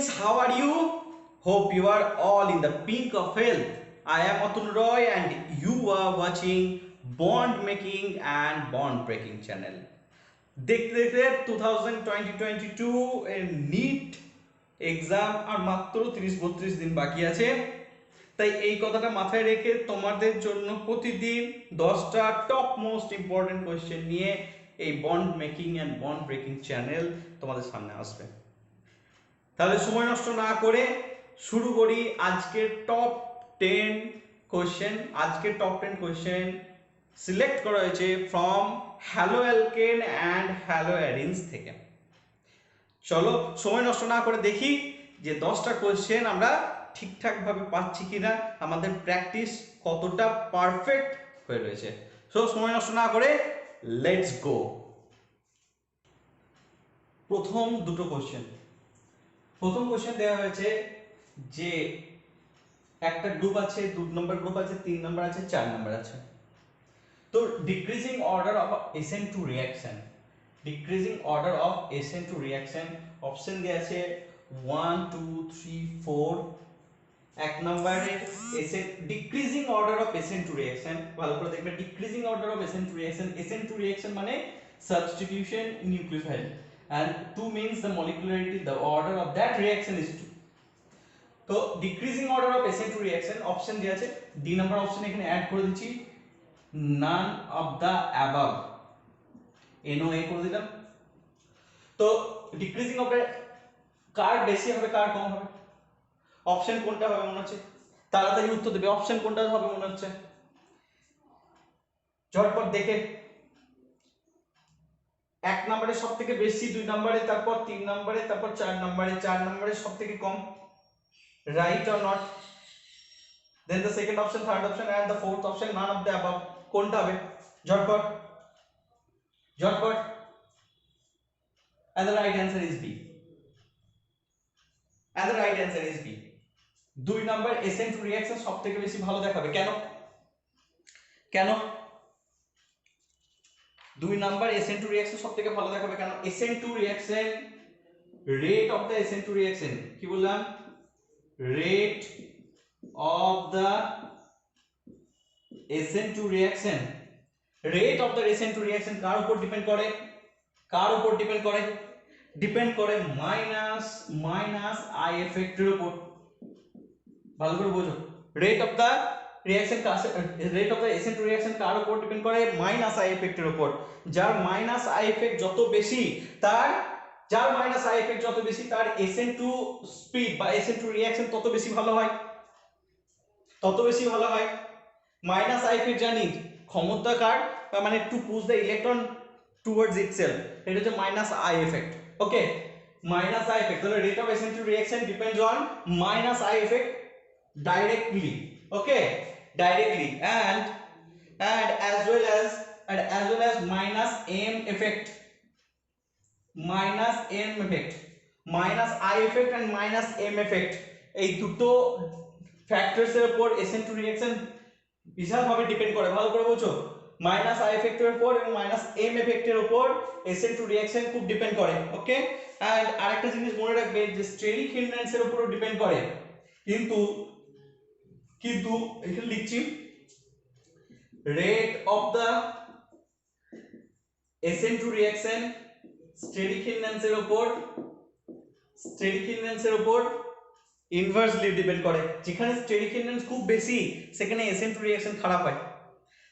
students, how are you? Hope you are all in the pink of health. I am Atul Roy and you are watching Bond Making and Bond Breaking channel. দেখতে দেখতে 2022 এর NEET exam আর মাত্র 30-32 দিন বাকি আছে। তাই এই কথাটা মাথায় রেখে তোমাদের জন্য প্রতিদিন 10টা টপ মোস্ট ইম্পর্টেন্ট কোয়েশ্চেন নিয়ে এই bond making and bond breaking channel তোমাদের সামনে আসবে। তাহলে সময় নষ্ট না করে শুরু করি আজকের টপ 10 কোয়েশ্চেন। আজকের টপ 10 কোয়েশ্চেন সিলেক্ট করা হয়েছে from haloalkane and haloarenes থেকে। চলো সময় নষ্ট না করে দেখি যে 10টা কোয়েশ্চেন আমরা ঠিকঠাকভাবে পাচ্ছি কিনা, আমাদের প্র্যাকটিস কতটা পারফেক্ট হয়ে রয়েছে। সো সময় নষ্ট না করে লেটস গো। প্রথম কোয়েশ্চেন দেওয়া হয়েছে যে একটা গ্রুপ আছে, 2 নম্বর গ্রুপ আছে, 3 নম্বর আছে, 4 নম্বর আছে। তো decreasing order of SN two reaction, option দেওয়া আছে 1 2 3 4। এক নম্বরে decreasing order of SN two reaction, ভালো করে দেখবে। Decreasing order of SN two reaction মানে substitution nucleophile, and 2 means the molecularity, the order of that reaction is 2. তো decreasing order of SN two reaction option দেওয়া আছে, D number option এখানে add করে দিচ্ছি, none of the above, NOA করে দিলাম। তো ডিক্রিজিং অফ কার বেশি হবে কার কম হবে, অপশন কোনটা হবে মনে হচ্ছে? তাড়াতাড়ি উত্তর দেবে, অপশন কোনটা হবে মনে হচ্ছে? ঝটপট দেখে। 1 নম্বরে সবথেকে বেশি, 2 নম্বরে, তারপর 3 নম্বরে, তারপর 4 নম্বরে, 4 নম্বরে সবথেকে কম, right or not? Then the second option, third option and the fourth option, none of the above. কোনটা হবে? ঝটপট। And the right answer is B. 2 নম্বর এসেন টু রিঅ্যাকশন সবথেকে বেশি ভালো দেখাবে। কেন 2 নাম্বার এসেন টু রিঅ্যাকশন সবথেকে ভালো দেখাবে? কেন? SN two reaction, rate of the SN two reaction, কি বললাম? Rate of the SN two reaction, কার উপর ডিপেন্ড করে? ডিপেন্ড করে মাইনাস আই এফেক্টের উপর। ভালো করে বোঝো, rate of the SN two reaction কার উপর ডিপেন্ড করে? মাইনাস আই এফেক্টের উপর। যার মাইনাস আই এফেক্ট যত বেশি তার এসেন টু স্পিড বা এসেন টু রিঅ্যাকশন তত বেশি ভালো হয়। মাইনাস আই এফেক্ট জানি ক্ষমতা কার, মানে to push the electron towards itself, এটা হচ্ছে minus I effect. Okay, minus I effect. তাহলে rate of SN two reaction depends on minus I effect directly. Okay, directly, and as well as minus m effect, minus I effect and minus m effect, এই দুটো factors এর উপর এসেন two reaction বিশাল ভাবে depend করে। ভালো করে বোঝো, minus I এফেক্টের উপর এবং মাইনাস এম এফেক্টের উপর এসেন টু রিঅ্যাকশন খুব ডিপেন্ড করে। ওকে, এন্ড আরেকটা জিনিস মনে রাখবে যে স্টেরিক হিন্ড্রেন্স এর উপরও ডিপেন্ড করে। কিন্তু এখানে লিখছি rate of the SN two reaction steric হিন্ড্রেন্সের উপর ইনভার্সলি ডিপেন্ড করে। যেখানে স্টেরিক হিন্ড্রেন্স খুব বেশি সেখানে এসেন টু রিঅ্যাকশন খারাপ হয়।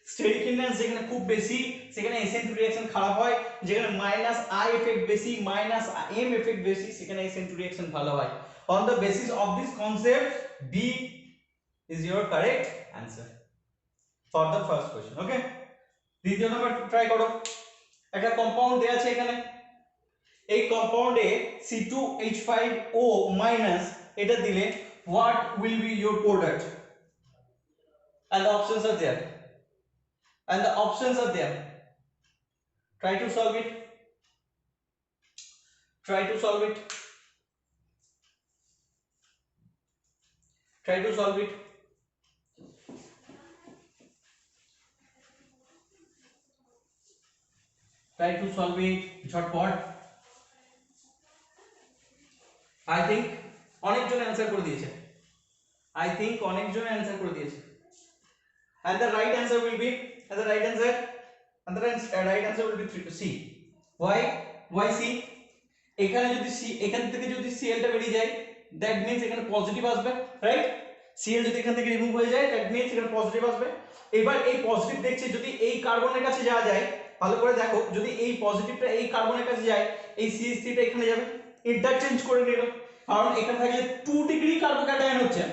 স্টেরিক হিন্ড্রেন্স যেখানে খুব বেশি সেখানে এসেন টু রিঅ্যাকশন খারাপ হয়। যেখানে মাইনাস আই এফেক্ট বেশি, মাইনাস এম এফেক্ট বেশি, সেখানে এসেন টু রিঅ্যাকশন ভালো হয়। On the basis of this concept, B is your correct answer for the first question. Okay, দ্বিতীয় নাম্বার ট্রাই করো। একটা কম্পাউন্ড দেয়া আছে এখানে, এই কম্পাউন্ডে C2H5O মাইনাস এটা দিলে what will be your product, and the options are there, try to solve it. Try to solve it. ঝটপট। I think অ্যানসার করে দিয়েছে, I think অনেকজন অ্যানসার করে দিয়েছে। And the right answer will be, and the right answer, and the right answer will be C. Why C? এখানে যদি C, এখান থেকে যদি Cl টা বেরিয়ে যায়, that means এখানে পজিটিভ আসবে, রাইট? Cl যদি এখান থেকে রিমুভ হয়ে যায়, that means এখানে পজিটিভ আসবে। এবার এই পজিটিভ দেখছি যদি এই কার্বনের কাছে যাওয়া যায়, ভালো করে দেখো, যদি এই পজিটিভটা এই কার্বনের কাছে যায়, এই CH3 টা এখানে যাবে, ইন্টারচেঞ্জ করে নিল, কারণ এখানে থাকলে 2 ডিগ্রি কার্বোক্যাটায়ন হচ্ছে,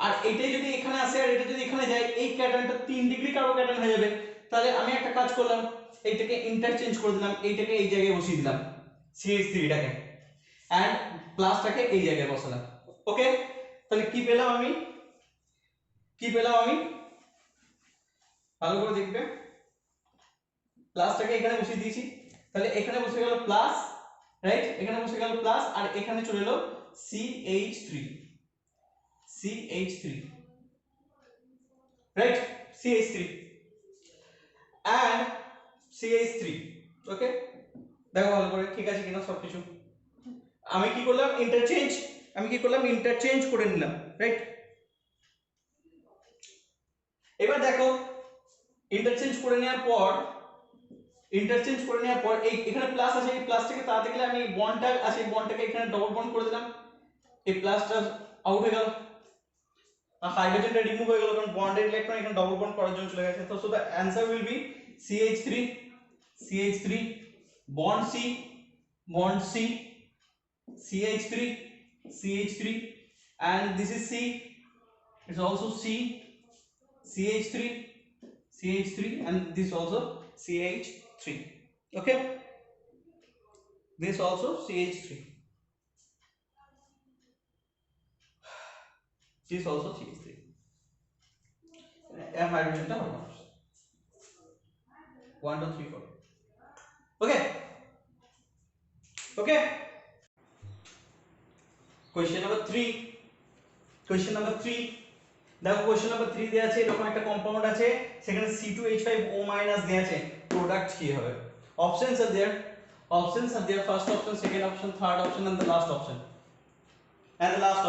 আর এটাই যদি এখানে আসে আর এটা যদি এখানে যায়, এই ক্যাটায়নটা 3 ডিগ্রি কার্বোক্যাটায়ন হয়ে যাবে। তাহলে আমি একটা কাজ করলাম, এইটাকে ইন্টারচেঞ্জ করে দিলাম, এইটাকে এই জায়গায় বসিয়ে দিলাম, CH3 টাকে, এন্ড প্লাসটাকে এই জায়গায় বসালাম। ওকে, তাহলে কি পেলাম আমি, ভালো করে দেখবে, প্লাসটাকে এখানে বসিয়ে দিয়েছি, তাহলে এখানে বসে গেল প্লাস, রাইট? এখানে বসে গেল প্লাস, আর এখানে চলে এলো CH3, right? CH3 and CH3, ওকে, দেখো ভালো করে ঠিক আছে কিনা সবকিছু। আমি কি করলাম, ইন্টারচেঞ্জ করে নিলাম, রাইট? এবার দেখো, ইন্টারচেঞ্জ করে নেওয়ার পর এই এখানে প্লাস আছে, এই প্লাসটাকে তাড়াতে গেলে আমি বন্ডটা আছে, বন্ডটাকে এখানে ডবল বন্ড করে দিলাম, এই প্লাসটা আউট হয়ে গেল, হাইড্রোজেনটা রিমুভ হয়ে গেল, কারণ বন্ডের ইলেকট্রন এখানে ডবল বন্ড করার জন্য চলে গেছে। তো so the answer will B CH3 bond C, CH3 and this is C, it's also CH3 and this also CH3, okay, this also CH3, this also CH3, and hydrogen টা হবে 1 2 3 4, okay. Question number 3, দেখো question number 3 দেয়া আছে, এরকম একটা compound আছে, সেখানে C2H5O- দেয়া আছে, প্রোডাক্ট কি হবে? Options are there, first option, second option, third option and the last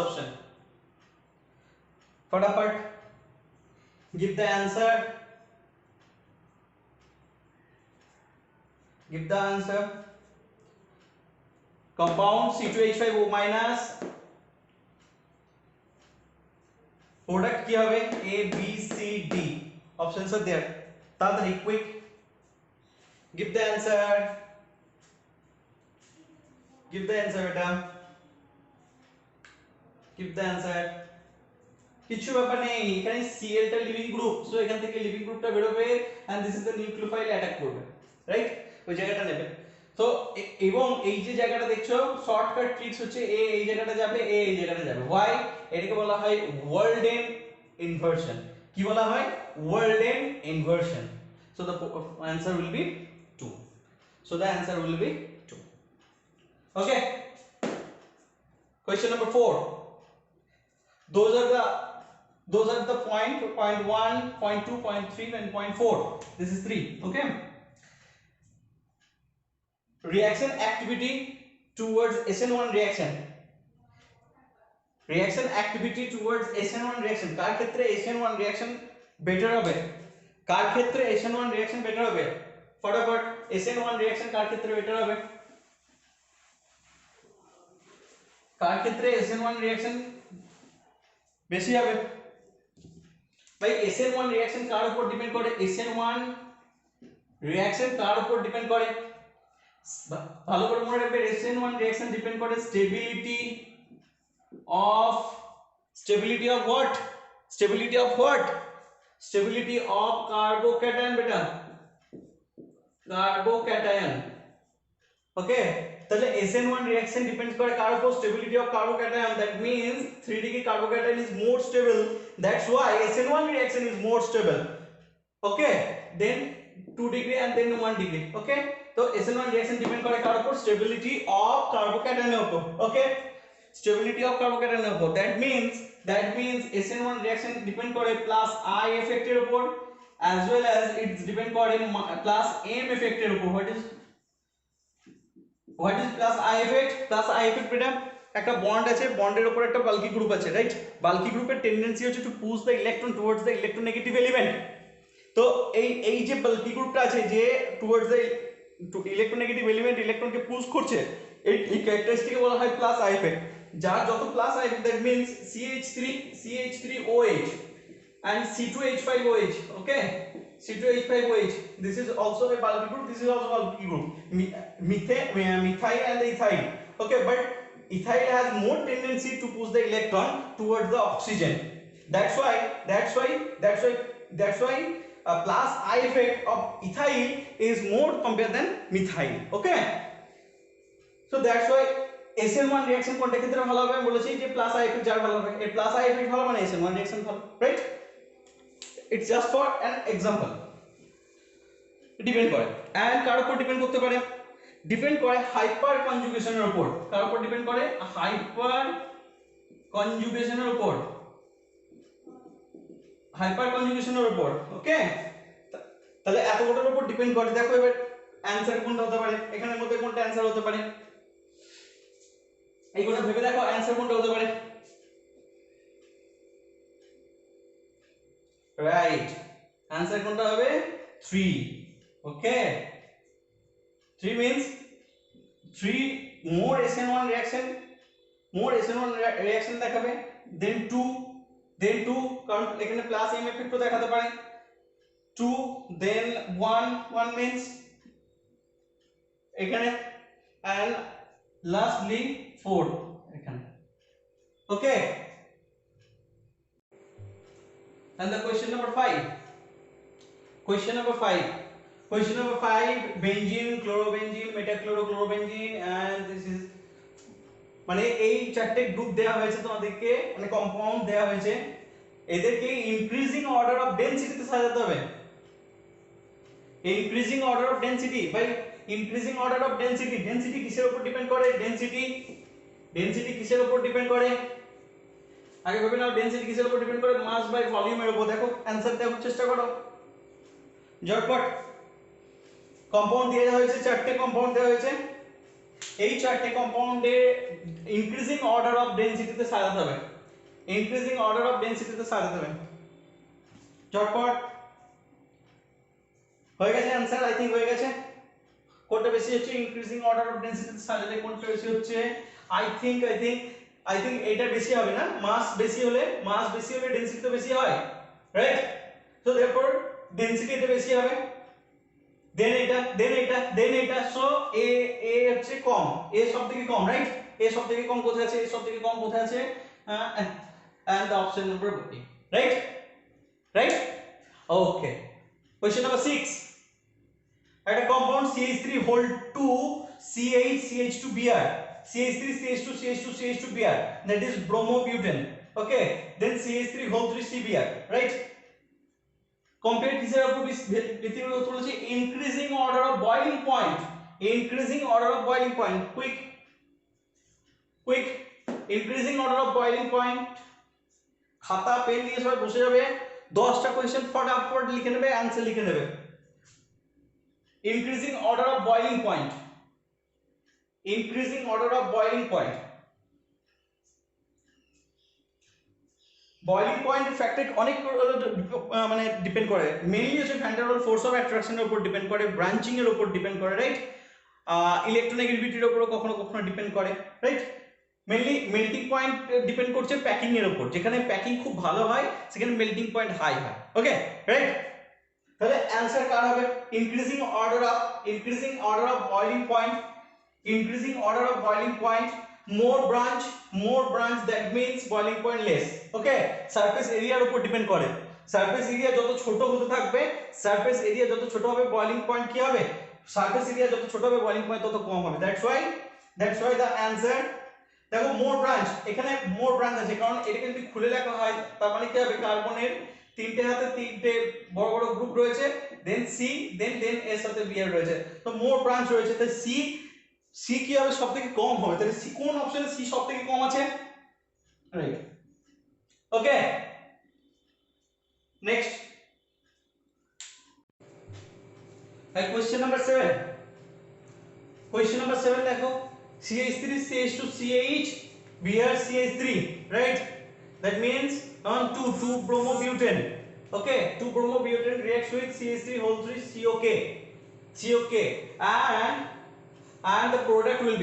option, फटाफट give the answer, compound C2H5O- product কি হবে? A B C D, options are there, তাড়াতাড়ি কুইক, give the answer বেটা, give the answer। কিছু ব্যাপার নেই, এখানে Cl টা লিভিং গ্রুপ, সো এখান থেকে লিভিং গ্রুপটা বের হবে and this is the nucleophile attack করবে, রাইট? ওই জায়গাটা নেবে। তো এবং এই যে জায়গাটা দেখছো, শর্টকাট ট্রিক্স হচ্ছে A এই জায়গাটা যাবে, A এই জায়গাটা যাবে। হোয়াই? এটাকে বলা হয় ওয়ার্ল্ডেন ইনভার্সন। কি বলা হয়? Walden inversion. So the answer will be 2. So the answer will be 2. Okay. Question number 4. Those are the point 1, point 2, point 3 and point 4. This is 3. Okay. Reaction activity towards SN1 reaction. Reaction activity towards SN1 reaction. কার ক্ষেত্রে SN1 reaction better হবে? কার ক্ষেত্রে SN1 reaction better হবে? ফটাফট SN1 reaction কার ক্ষেত্রে better হবে? কার ক্ষেত্রে SN1 reaction বেশি হবে? ভাই SN1 reaction কার উপর ডিপেন্ড করে? SN1 reaction কার উপর ডিপেন্ড করে? ভালো করে মনে রাখবে, SN1 reaction ডিপেন্ড করে stability of what? Stability of carbocation beta, carbocation, okay. তাহলে SN1 reaction depends করে কার উপর? stability of carbocation. That means 3 degree carbocation is more stable, that's why SN1 reaction is more stable, okay, then 2 degree and then 1 degree, okay. তো SN1 reaction depend করে কার উপর? stability of carbocation এর উপর, okay, stability of carbocation এর উপর। that means SN1 reaction depend করে plus I effect এর উপর, as well as it depend করে plus M effect এর উপর। what is plus I effect? Plus I effect বেটা একটা বন্ড আছে, বন্ডের উপর একটা বাল্কি গ্রুপ আছে, রাইট? বাল্কি গ্রুপের টেন্ডেন্সি হচ্ছে to push the electron towards the electronegative element. তো এই যে বাল্কি গ্রুপটা আছে যে টুয়ার্ডস দ্য ইলেকট্রোনেগেটিভ এলিমেন্ট ইলেকট্রনকে পুশ করছে, এই ক্যারেক্টারিস্টিককে বলা হয় প্লাস আই ইফেক্ট। যার যত plus I effect, that means CH3OH and C2H5OH, okay? C2H5OH, this is also a bulky group, this is also a bulky group. Methyl and the ethyl, okay? But ethyl has more tendency to push the electron towards the oxygen. That's why plus I effect of ethyl is more compared than methyl, okay? So that's why SN1 reaction কোনটা ক্ষেত্রে ভালো হবে? আমি বলেছি যে plus I effect যার ভালো হবে, এই প্লাস আই এফেক্ট ভালো মানে SN1 রিঅ্যাকশন ভালো, right? It's just for an example. Depend করে, এন্ড কার উপর ডিপেন্ড করতে পারে? ডিপেন্ড করে হাইপার কনজুগেশনের উপর। কার উপর ডিপেন্ড করে? হাইপার কনজুগেশনের উপর, হাইপার কনজুগেশনের উপর, ওকে? তাহলে এতটার উপর ডিপেন্ড করে। দেখো এবার অ্যানসার কোনটা হতে পারে, এখানের মধ্যে কোনটা অ্যানসার হতে পারে, এইগুলো ভেবে দেখো অ্যানসার কোনটা হতে পারে। রাইট, অ্যানসার কোনটা হবে? 3, ওকে? 3 means 3 more SN1 reaction, more SN1 reaction দেখাবে, then 2 কারণ এখানে প্লাস এম এফেক্ট দেখাতে পারে, 2 then 1 means এখানে, and lastly 4 এখানে, okay? And the question number 5, benzene, chlorobenzene, metachlorochlorobenzene, and this is মানে এই চারটে গ্রুপ দেয়া হয়েছে তোমাদেরকে, মানে কম্পাউন্ড দেয়া হয়েছে, এদেরকে ইনক্রিজিং অর্ডার অফ ডেনসিটিতে সাজাতে হবে। Increasing order of density, by increasing order of density, density কিসের উপর ডিপেন্ড করে? ডেনসিটি কিসের উপর ডিপেন্ড করে? আগে ভেবে নাও ডেনসিটি কিসের উপর ডিপেন্ড করে? মাস বাই ভলিউমের উপর। দেখো অ্যানসার দেওয়ার চেষ্টা করো ঝটপট। কম্পাউন্ড দেওয়া হয়েছে, চারটে কম্পাউন্ড দেওয়া হয়েছে, এই চারটে কম্পাউন্ডে ইনক্রিজিং অর্ডার অফ ডেনসিটিতে সাজাতে হবে, ইনক্রিজিং অর্ডার অফ ডেনসিটিতে সাজাতে হবে ঝটপট। হয়ে গেছে অ্যানসার? আই থিংক হয়ে গেছে। কোনটা বেশি হচ্ছে ইনক্রিজিং অর্ডার অফ ডেনসিটিতে সাজালে? কোনটা বেশি হচ্ছে? আই থিংক এটা বেশি হবে না? মাস বেশি হলে ডেনসিটি তো বেশি হয়, রাইট? সো देयरफॉर ডেনসিটি এটা বেশি হবে, দেন এটা, সো এ হচ্ছে কম, এ সবথেকে কম, রাইট? এ সবথেকে কম কোথায় আছে? and the option number B, right? Okay, question number 6, একটা compound CH3 hold 2 CH2Br, CH3CH2CH2CH2Br, that is bromobutane, okay? Then CH3 hold 3 CBr, right? Compare কিসের উপর ভিত্তি করে উত্তর হচ্ছে increasing order of boiling point, quick, increasing order of boiling point। খাতা pen নিয়ে সবাই বসে যাবে, 10টা কোশ্চেন ফটাফট লিখে নেবে, অ্যানসার লিখে নেবে। increasing order of boiling point, boiling point factor অনেক মানে ডিপেন্ড করে, মেইনলি হচ্ছে van der Waal force of অ্যাট্রাকশনের উপর ডিপেন্ড করে, ব্রাঞ্চিং এর উপর ডিপেন্ড করে, রাইট? ইলেকট্রোনেগেটিভিটির উপর কখনো ডিপেন্ড করে, right? Mainly melting point depend করছে প্যাকিং এর উপর, যেখানে প্যাকিং খুব ভালো হয় সেখানে মেল্টিং পয়েন্ট হাই হয়, ওকে? রাইট, তাহলে অ্যানসার কার হবে? Increasing order of boiling point, more branch, that means boiling point less, okay? Surface এরিয়ার উপর ডিপেন্ড করে, সারফেস এরিয়া যত ছোট হতে থাকবে, বয়লিং পয়েন্ট কি হবে? সারফেস এরিয়া যত ছোট হবে বয়লিং পয়েন্ট তত কম হবে। That's why the answer. দেখো মোর ব্রাঞ্চ, এখানে মোর ব্রাঞ্চ আছে কারণ এটাকে যদি খুলে লেখা হয় তার মানে কি হবে? কার্বনের তিনটে হাতে তিনটে বড় বড় গ্রুপ রয়েছে, দেন সি, দেন এর সাথে বিআর রয়েছে, তো মোর ব্রাঞ্চ রয়েছে, তাই সি কি হবে? সবথেকে কম হবে। তাহলে সি কোন অপশনে সি সবথেকে কম আছে? রাইট, ওকে? নেক্সট, কোশ্চেন নাম্বার 7 দেখো, CH3 CH2 CH Br CH3, right? That means on 2 bromobutane. Okay, 2 bromobutane reacts with CH3 whole 3 COK, and the product will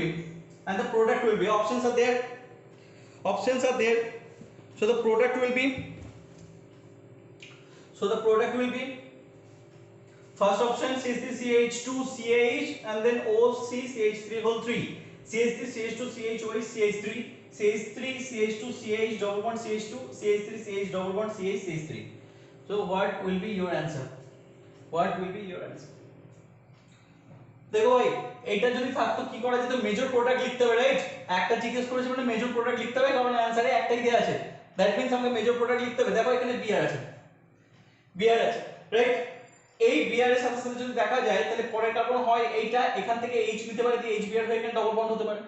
be, options are there. Options are there. So the product will be, first option CH3CH2CH and then OCCH3 whole 3. CH3CH2CH is CH3, CH3CH2CH double bond CH2, CH3CH double bond CH3. So what will be your answer? What will be your answer? দেখো ভাই এইটা যদি থাকতো কি করা যেত, major product লিখতে হবে, রাইট? একটা জিজ্ঞেস করেছে মানে মেজর প্রোডাক্ট লিখতে হবে, কারণ অ্যানসারে একটাই দেয়া আছে। দ্যাট মিন্স আমাকে মেজর প্রোডাক্ট লিখতে হবে। দেখো এখানে বিআর আছে, রাইট? এই বিআর এর সাথে সাথে যদি দেখা যায় তাহলে পরের কার্বন হয় এইটা, এখান থেকে এইচ নিতে পারে, দিয়ে এইচ বিআর হয়ে এখানে ডবল বন্ড হতে পারে,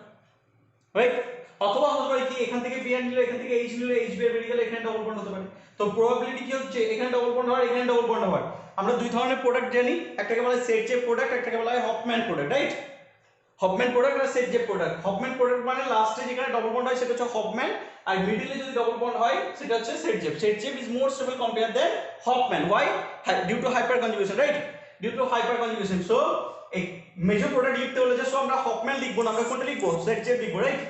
রাইট? অথবা হতে পারে কি এখান থেকে বিআর নিলে, এখান থেকে এইচ নিলে, এইচ বিআর বেরিয়ে গেলে এখানে ডবল বন্ড হতে পারে। তো প্রবাবিলিটি কি হচ্ছে, এখানে ডবল বন্ড হওয়ার, এখানে ডবল বন্ড হওয়ার। আমরা দুই ধরনের প্রোডাক্ট জানি, একটাকে বলা হয় সেট জেপ প্রোডাক্ট, একটাকে বলা হয় Hofmann product, right? Hofmann product আর Saytzeff product. Hofmann product মানে লাস্টে যেখানে ডবল বন্ড হয় সেটা হচ্ছে হফম্যান, আর মিডলে যদি ডবল বন্ড হয় সেটা হচ্ছে Saytzeff. Saytzeff is more stable compare than Hofmann. Why? Due to hyperconjugation, right? Due to hyperconjugation. So এই মেজর প্রোডাক্ট লিখতে হলে জাস্ট আমরা হফম্যান লিখবো না, আমরা কোনটা লিখবো? সেট জেপ লিখবো, রাইট?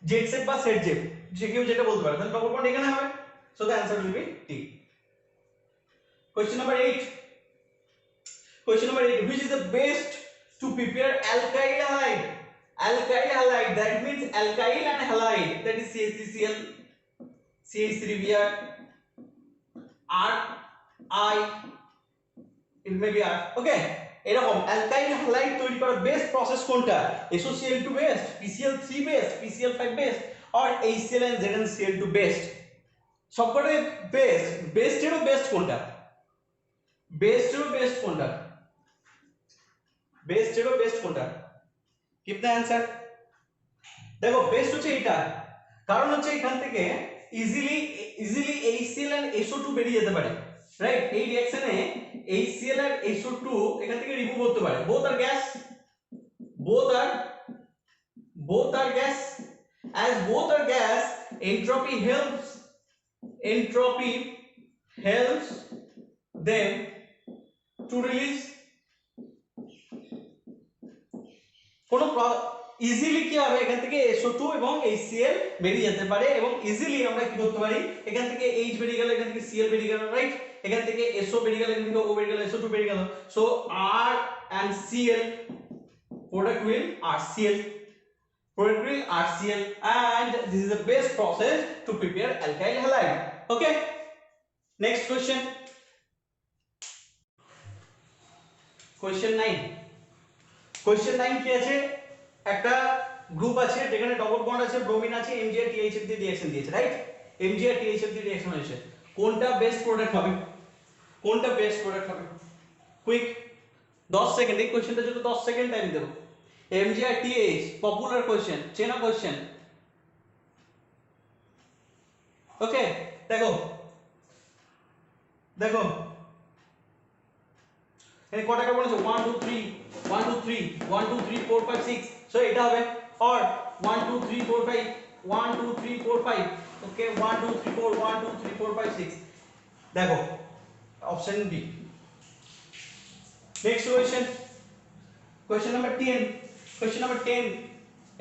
জেড সেট বা সেট জেপ, যে কেউ যেটা বলতে পারে। তাহলে ডবল বন্ড এখানে হবে। So the answer will be T. Question number 8. Question number 8. Which is the best to prepare alkyl halide? Alkyl halide, that means alkyl and halide, that is CH3Cl, CH3Br, R, I, it may be R. Okay, এরকম alkyl halide তৈরি করার best process কোনটা? SOCl2 best, PCl3 best, PCl5 best, or HCl and ZnCl2 best? সবকটাই best. বেস্টেরও best কোনটা? বেস্টেরও best কোনটা? বেস্টেরও best কোনটা? Keep the answer. দেখো best হচ্ছে এটা, কারণ হচ্ছে এখান থেকে ইজিলি HCl and SO2 বেরিয়ে যেতে পারে, রাইট? এই রিঅ্যাকশনে HCl আর SO2 এখান থেকে রিমুভ হতে পারে। both are gas, both are gas, as both are gas, entropy helps them to release কোনো ইজিলি কি হবে, এখান থেকে SO2 এবং HCl বেরিয়ে যেতে পারে, এবং ইজিলি আমরা কি করতে পারি, এখান থেকে H বেরিয়ে গেল, এখান থেকে Cl বেরিয়ে গেল, রাইট? এখান থেকে SO বেরিয়ে গেল, এখান থেকে O বেরিয়ে গেল, SO2 বেরিয়ে গেল। So R and Cl product will RCl, and this is the best process to prepare alkyl halide. Okay, next question. Question 9 কি আছে? একটা গ্রুপ আছে যেখানে ডবল বন্ড আছে, ব্রোমিন আছে, Mgr THF দিয়ে রিঅ্যাকশন দিয়েছে, রাইট? Mgr THF দিয়ে রিঅ্যাকশন হয়েছে। কোনটা বেস্ট প্রোডাক্ট হবে? কুইক 10 সেকেন্ড, এই কোশ্চেনটা যদি 10 সেকেন্ড টাইম দেব। Mgr TH পপুলার কোশ্চেন, চেনা কোশ্চেন। ওকে, দেখো এখানে কটা কার্বন আছে? 1 2 3 1 2 3 1 2 3 4 5 6। সো এটা হবে, or 1 2 3 4 5 1 2 3 4 5। ওকে, 1 2 3 4 1 2 3 4 5 6। দেখো option B. Next question number 10।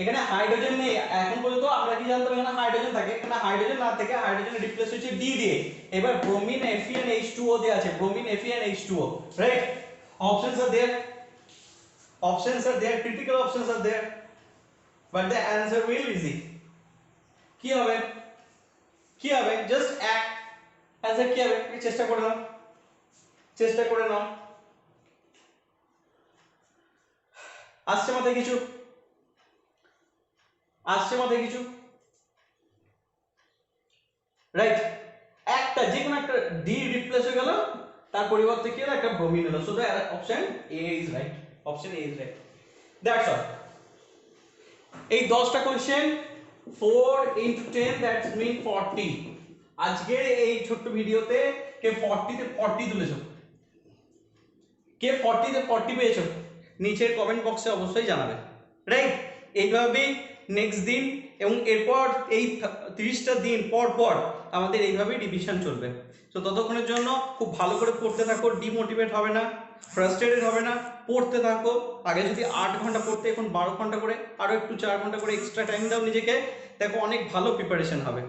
এখানে হাইড্রোজেন নেই। এখন পর্যন্ত আমরা কি জানতাম, এখানে হাইড্রোজেন থাকে, এখানে হাইড্রোজেন না থেকে হাইড্রোজেন রিপ্লেস হচ্ছে ডি দিয়ে। এবার ব্রোমিন FeNH2O দেয়া আছে, bromine FeNH2O, right? Options are there, critical options are there, but the answer will easy. কি হবে? জাস্ট এক অ্যানসার কি হবে, চেষ্টা করে নাও। আসছে মাথায় কিছু? রাইট? একটা যে কোনো একটা ডি রিপ্লেস হয়ে গেল, তার পরিবর্তে কি হলো, একটা ব্রোমিন হলো। So the option A is right. That's all. এই 10টা কোশ্চেন 4 into 10, দ্যাটস মিন 40। আজকের এই ছোট্ট ভিডিওতে কে 40 তে 40 তুলেছো? কে 40 তে 40 পেয়েছো? নিচের কমেন্ট বক্সে অবশ্যই জানাবে, রাইট? এইভাবেই নেক্সট দিন, এবং এরপর এই 30টা দিন পর পর আমাদের এইভাবেই রিভিশন চলবে। তো ততক্ষণের জন্য খুব ভালো করে পড়তে থাকো, ডিমোটিভেট হবে না, ফ্রাস্ট্রেটেড হবে না, পড়তে থাকো। আগে যদি 8 ঘন্টা পড়তে, এখন 12 ঘন্টা করে, আরও একটু 4 ঘন্টা করে এক্সট্রা টাইম দাও নিজেকে, দেখো অনেক ভালো প্রিপারেশন হবে।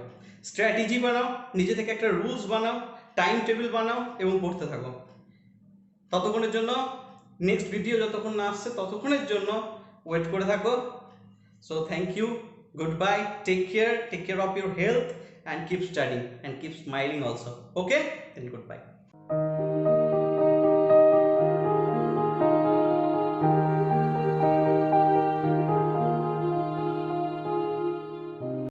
স্ট্র্যাটেজি বানাও, নিজে থেকে একটা রুলস বানাও, টাইম টেবিল বানাও এবং পড়তে থাকো। ততক্ষণের জন্য, নেক্সট ভিডিও যতক্ষণ না আসছে ততক্ষণের জন্য ওয়েট করে থাকো। So thank you, goodbye, take care of your health and keep studying and keep smiling also. Okay, then goodbye.